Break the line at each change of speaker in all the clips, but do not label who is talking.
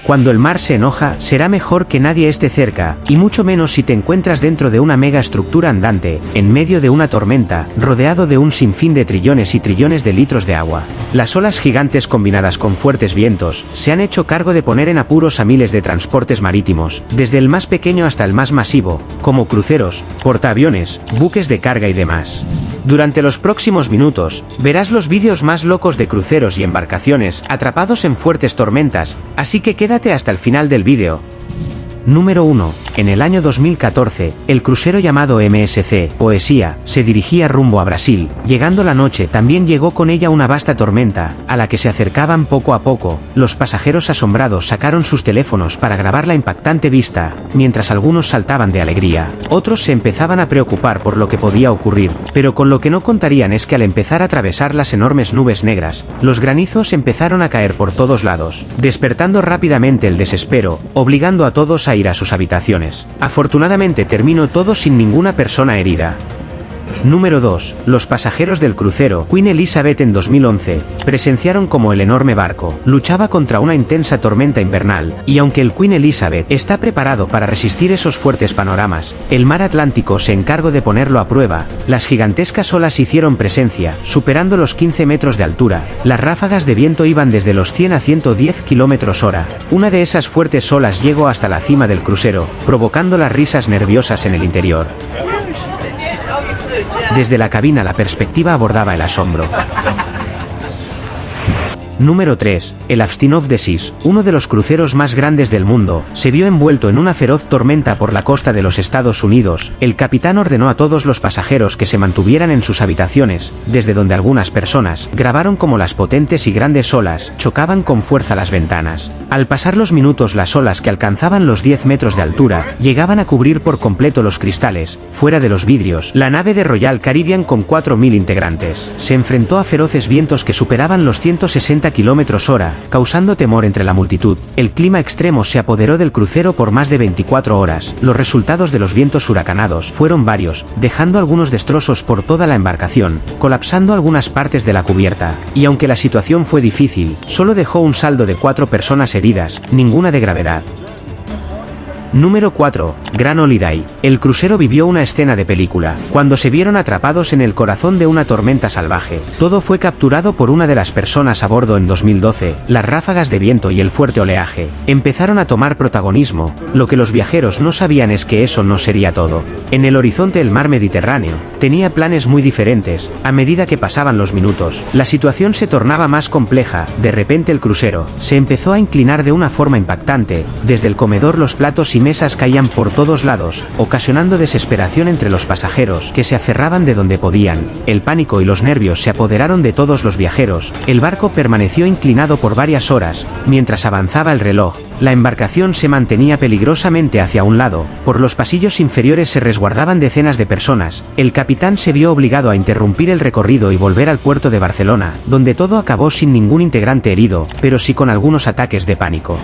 Cuando el mar se enoja, será mejor que nadie esté cerca, y mucho menos si te encuentras dentro de una mega estructura andante, en medio de una tormenta, rodeado de un sinfín de trillones y trillones de litros de agua. Las olas gigantes combinadas con fuertes vientos, se han hecho cargo de poner en apuros a miles de transportes marítimos, desde el más pequeño hasta el más masivo, como cruceros, portaaviones, buques de carga y demás. Durante los próximos minutos, verás los vídeos más locos de cruceros y embarcaciones atrapados en fuertes tormentas, así que quédate hasta el final del vídeo. Número 1. En el año 2014, el crucero llamado MSC Poesía se dirigía rumbo a Brasil. Llegando la noche, también llegó con ella una vasta tormenta, a la que se acercaban poco a poco. Los pasajeros asombrados sacaron sus teléfonos para grabar la impactante vista, mientras algunos saltaban de alegría. Otros se empezaban a preocupar por lo que podía ocurrir, pero con lo que no contarían es que al empezar a atravesar las enormes nubes negras, los granizos empezaron a caer por todos lados, despertando rápidamente el desespero, obligando a todos a ir a sus habitaciones. Afortunadamente terminó todo sin ninguna persona herida. Número 2. Los pasajeros del crucero Queen Elizabeth en 2011 presenciaron cómo el enorme barco luchaba contra una intensa tormenta invernal, y aunque el Queen Elizabeth está preparado para resistir esos fuertes panoramas, el mar Atlántico se encargó de ponerlo a prueba. Las gigantescas olas hicieron presencia, superando los 15 metros de altura. Las ráfagas de viento iban desde los 100 a 110 km/h. Una de esas fuertes olas llegó hasta la cima del crucero, provocando las risas nerviosas en el interior. Desde la cabina la perspectiva abordaba el asombro. Número 3. El Austin of the Seas, uno de los cruceros más grandes del mundo, se vio envuelto en una feroz tormenta por la costa de los Estados Unidos. El capitán ordenó a todos los pasajeros que se mantuvieran en sus habitaciones, desde donde algunas personas grabaron cómo las potentes y grandes olas chocaban con fuerza las ventanas. Al pasar los minutos, las olas, que alcanzaban los 10 metros de altura, llegaban a cubrir por completo los cristales. Fuera de los vidrios, la nave de Royal Caribbean con 4.000 integrantes se enfrentó a feroces vientos que superaban los 160 km/h, causando temor entre la multitud. El clima extremo se apoderó del crucero por más de 24 horas. Los resultados de los vientos huracanados fueron varios, dejando algunos destrozos por toda la embarcación, colapsando algunas partes de la cubierta, y aunque la situación fue difícil, solo dejó un saldo de 4 personas heridas, ninguna de gravedad. Número 4. Grand Holiday. El crucero vivió una escena de película, cuando se vieron atrapados en el corazón de una tormenta salvaje. Todo fue capturado por una de las personas a bordo en 2012. Las ráfagas de viento y el fuerte oleaje empezaron a tomar protagonismo. Lo que los viajeros no sabían es que eso no sería todo. En el horizonte el mar Mediterráneo tenía planes muy diferentes. A medida que pasaban los minutos, la situación se tornaba más compleja. De repente el crucero se empezó a inclinar de una forma impactante. Desde el comedor los platos y mesas caían por todos lados, ocasionando desesperación entre los pasajeros, que se aferraban de donde podían. El pánico y los nervios se apoderaron de todos los viajeros. El barco permaneció inclinado por varias horas. Mientras avanzaba el reloj, la embarcación se mantenía peligrosamente hacia un lado. Por los pasillos inferiores se resguardaban decenas de personas. El capitán se vio obligado a interrumpir el recorrido y volver al puerto de Barcelona, donde todo acabó sin ningún integrante herido, pero sí con algunos ataques de pánico.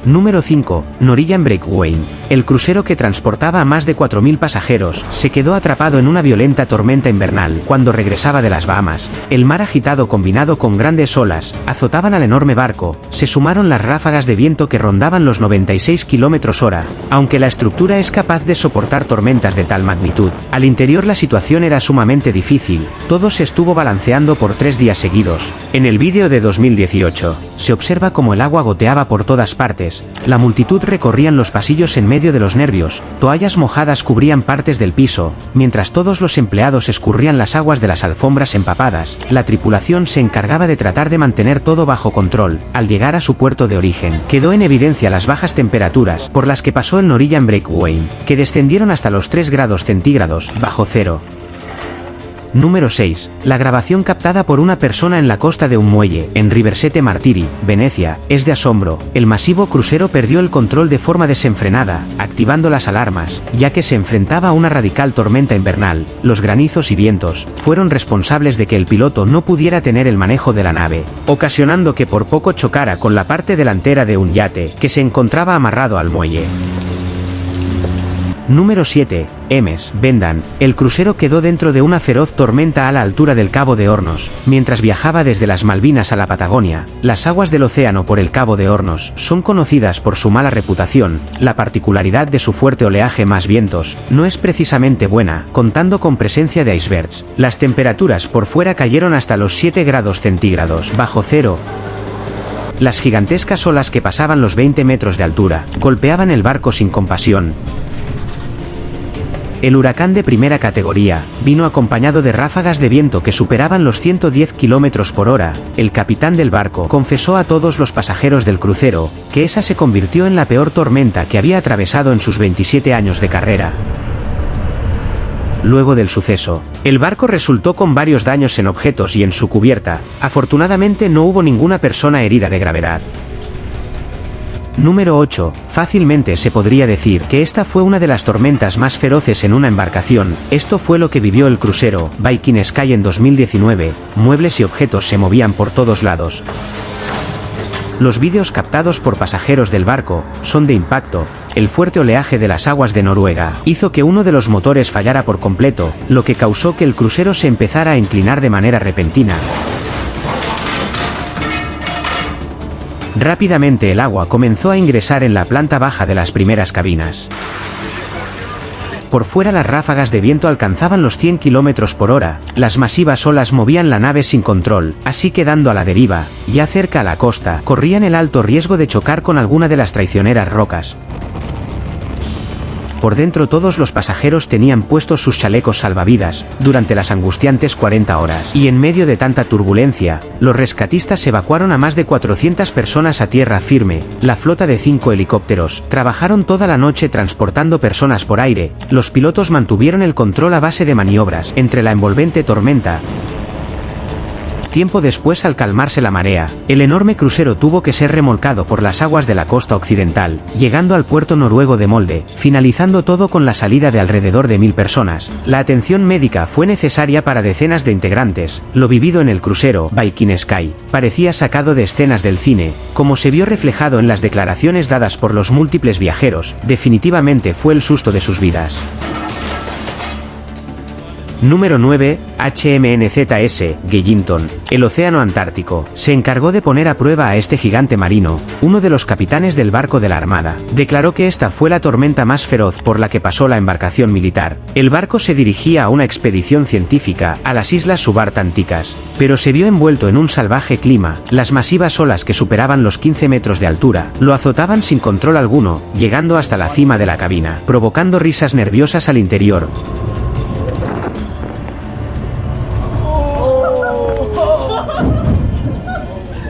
Número 5. Norwegian Breakwater. El crucero, que transportaba a más de 4.000 pasajeros, se quedó atrapado en una violenta tormenta invernal cuando regresaba de las Bahamas. El mar agitado combinado con grandes olas azotaban al enorme barco. Se sumaron las ráfagas de viento que rondaban los 96 km/h. Aunque la estructura es capaz de soportar tormentas de tal magnitud, al interior la situación era sumamente difícil. Todo se estuvo balanceando por 3 días seguidos. En el vídeo de 2018, se observa cómo el agua goteaba por todas partes. La multitud recorrían los pasillos en medio de los nervios. Toallas mojadas cubrían partes del piso, mientras todos los empleados escurrían las aguas de las alfombras empapadas. La tripulación se encargaba de tratar de mantener todo bajo control. Al llegar a su puerto de origen, quedó en evidencia las bajas temperaturas por las que pasó el Norwegian Breakwater, que descendieron hasta los 3 grados centígrados bajo cero. Número 6. La grabación captada por una persona en la costa de un muelle, en Riversete Martiri, Venecia, es de asombro. El masivo crucero perdió el control de forma desenfrenada, activando las alarmas, ya que se enfrentaba a una radical tormenta invernal. Los granizos y vientos fueron responsables de que el piloto no pudiera tener el manejo de la nave, ocasionando que por poco chocara con la parte delantera de un yate que se encontraba amarrado al muelle. Número 7. Ms. Bendan. El crucero quedó dentro de una feroz tormenta a la altura del Cabo de Hornos, mientras viajaba desde las Malvinas a la Patagonia. Las aguas del océano por el Cabo de Hornos son conocidas por su mala reputación. La particularidad de su fuerte oleaje más vientos no es precisamente buena, contando con presencia de icebergs. Las temperaturas por fuera cayeron hasta los 7 grados centígrados bajo cero. Las gigantescas olas que pasaban los 20 metros de altura golpeaban el barco sin compasión. El huracán de primera categoría vino acompañado de ráfagas de viento que superaban los 110 km por hora. El capitán del barco confesó a todos los pasajeros del crucero que esa se convirtió en la peor tormenta que había atravesado en sus 27 años de carrera. Luego del suceso, el barco resultó con varios daños en objetos y en su cubierta. Afortunadamente no hubo ninguna persona herida de gravedad. Número 8. Fácilmente se podría decir que esta fue una de las tormentas más feroces en una embarcación. Esto fue lo que vivió el crucero Viking Sky en 2019. Muebles y objetos se movían por todos lados. Los vídeos captados por pasajeros del barco son de impacto. El fuerte oleaje de las aguas de Noruega hizo que uno de los motores fallara por completo, lo que causó que el crucero se empezara a inclinar de manera repentina. Rápidamente el agua comenzó a ingresar en la planta baja de las primeras cabinas. Por fuera las ráfagas de viento alcanzaban los 100 km por hora, las masivas olas movían la nave sin control, así quedando a la deriva, ya cerca a la costa, corrían el alto riesgo de chocar con alguna de las traicioneras rocas. Por dentro todos los pasajeros tenían puestos sus chalecos salvavidas, durante las angustiantes 40 horas. Y en medio de tanta turbulencia, los rescatistas evacuaron a más de 400 personas a tierra firme. La flota de 5 helicópteros trabajaron toda la noche transportando personas por aire. Los pilotos mantuvieron el control a base de maniobras entre la envolvente tormenta. Tiempo después, al calmarse la marea, el enorme crucero tuvo que ser remolcado por las aguas de la costa occidental, llegando al puerto noruego de Molde, finalizando todo con la salida de alrededor de 1000 personas. La atención médica fue necesaria para decenas de integrantes. Lo vivido en el crucero Viking Sky parecía sacado de escenas del cine, como se vio reflejado en las declaraciones dadas por los múltiples viajeros. Definitivamente fue el susto de sus vidas. Número 9. HMNZS, Gellington. El Océano Antártico se encargó de poner a prueba a este gigante marino. Uno de los capitanes del barco de la Armada declaró que esta fue la tormenta más feroz por la que pasó la embarcación militar. El barco se dirigía a una expedición científica a las islas subantárticas, pero se vio envuelto en un salvaje clima. Las masivas olas que superaban los 15 metros de altura lo azotaban sin control alguno, llegando hasta la cima de la cabina, provocando risas nerviosas al interior.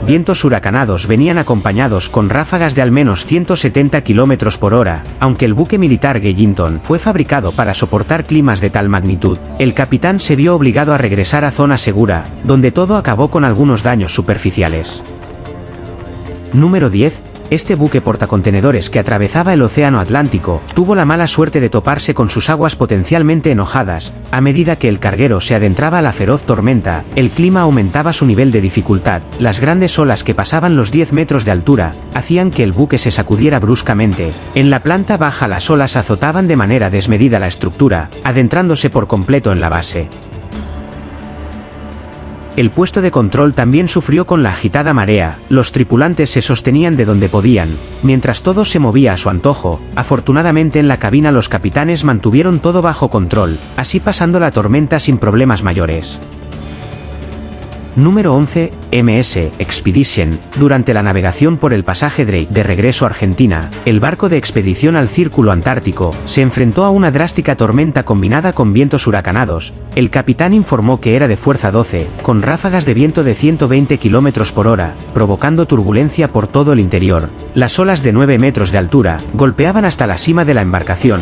Vientos huracanados venían acompañados con ráfagas de al menos 170 km por hora. Aunque el buque militar Gellington fue fabricado para soportar climas de tal magnitud, el capitán se vio obligado a regresar a zona segura, donde todo acabó con algunos daños superficiales. Número 10. Este buque portacontenedores que atravesaba el Océano Atlántico tuvo la mala suerte de toparse con sus aguas potencialmente enojadas. A medida que el carguero se adentraba a la feroz tormenta, el clima aumentaba su nivel de dificultad. Las grandes olas que pasaban los 10 metros de altura hacían que el buque se sacudiera bruscamente. En la planta baja las olas azotaban de manera desmedida la estructura, adentrándose por completo en la base. El puesto de control también sufrió con la agitada marea. Los tripulantes se sostenían de donde podían, mientras todo se movía a su antojo. Afortunadamente en la cabina los capitanes mantuvieron todo bajo control, así pasando la tormenta sin problemas mayores. Número 11. MS Expedition. Durante la navegación por el pasaje Drake de regreso a Argentina, el barco de expedición al Círculo Antártico se enfrentó a una drástica tormenta combinada con vientos huracanados. El capitán informó que era de fuerza 12, con ráfagas de viento de 120 km por hora, provocando turbulencia por todo el interior. Las olas de 9 metros de altura golpeaban hasta la cima de la embarcación.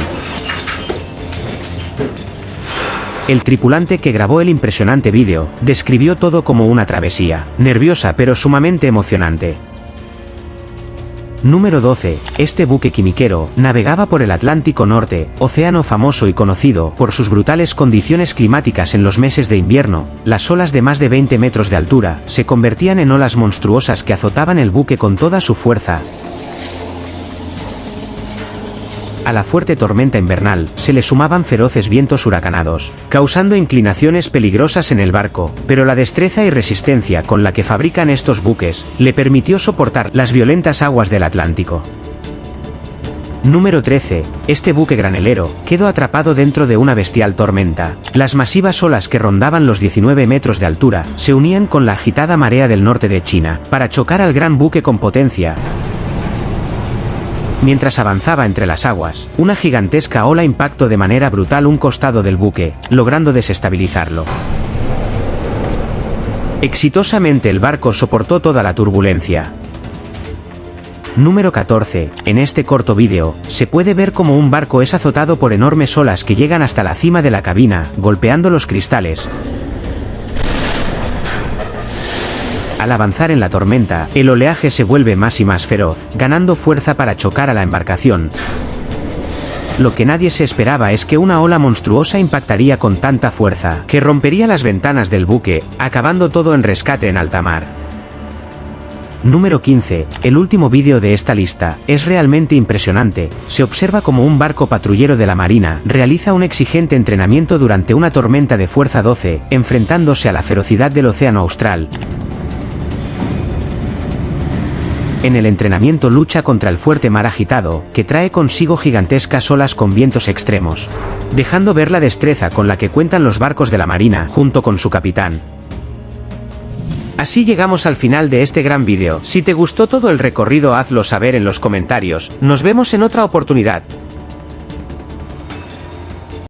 El tripulante que grabó el impresionante vídeo describió todo como una travesía, nerviosa pero sumamente emocionante. Número 12. Este buque quimiquero navegaba por el Atlántico Norte, océano famoso y conocido por sus brutales condiciones climáticas en los meses de invierno. Las olas de más de 20 metros de altura se convertían en olas monstruosas que azotaban el buque con toda su fuerza. A la fuerte tormenta invernal se le sumaban feroces vientos huracanados, causando inclinaciones peligrosas en el barco, pero la destreza y resistencia con la que fabrican estos buques le permitió soportar las violentas aguas del Atlántico. Número 13. Este buque granelero quedó atrapado dentro de una bestial tormenta. Las masivas olas que rondaban los 19 metros de altura se unían con la agitada marea del norte de China para chocar al gran buque con potencia. Mientras avanzaba entre las aguas, una gigantesca ola impactó de manera brutal un costado del buque, logrando desestabilizarlo. Exitosamente el barco soportó toda la turbulencia. Número 14. En este corto vídeo, se puede ver cómo un barco es azotado por enormes olas que llegan hasta la cima de la cabina, golpeando los cristales. Al avanzar en la tormenta, el oleaje se vuelve más y más feroz, ganando fuerza para chocar a la embarcación. Lo que nadie se esperaba es que una ola monstruosa impactaría con tanta fuerza, que rompería las ventanas del buque, acabando todo en rescate en alta mar. Número 15. El último vídeo de esta lista es realmente impresionante. Se observa como un barco patrullero de la Marina realiza un exigente entrenamiento durante una tormenta de fuerza 12, enfrentándose a la ferocidad del océano austral. En el entrenamiento lucha contra el fuerte mar agitado, que trae consigo gigantescas olas con vientos extremos, dejando ver la destreza con la que cuentan los barcos de la Marina junto con su capitán. Así llegamos al final de este gran vídeo. Si te gustó todo el recorrido, hazlo saber en los comentarios. Nos vemos en otra oportunidad.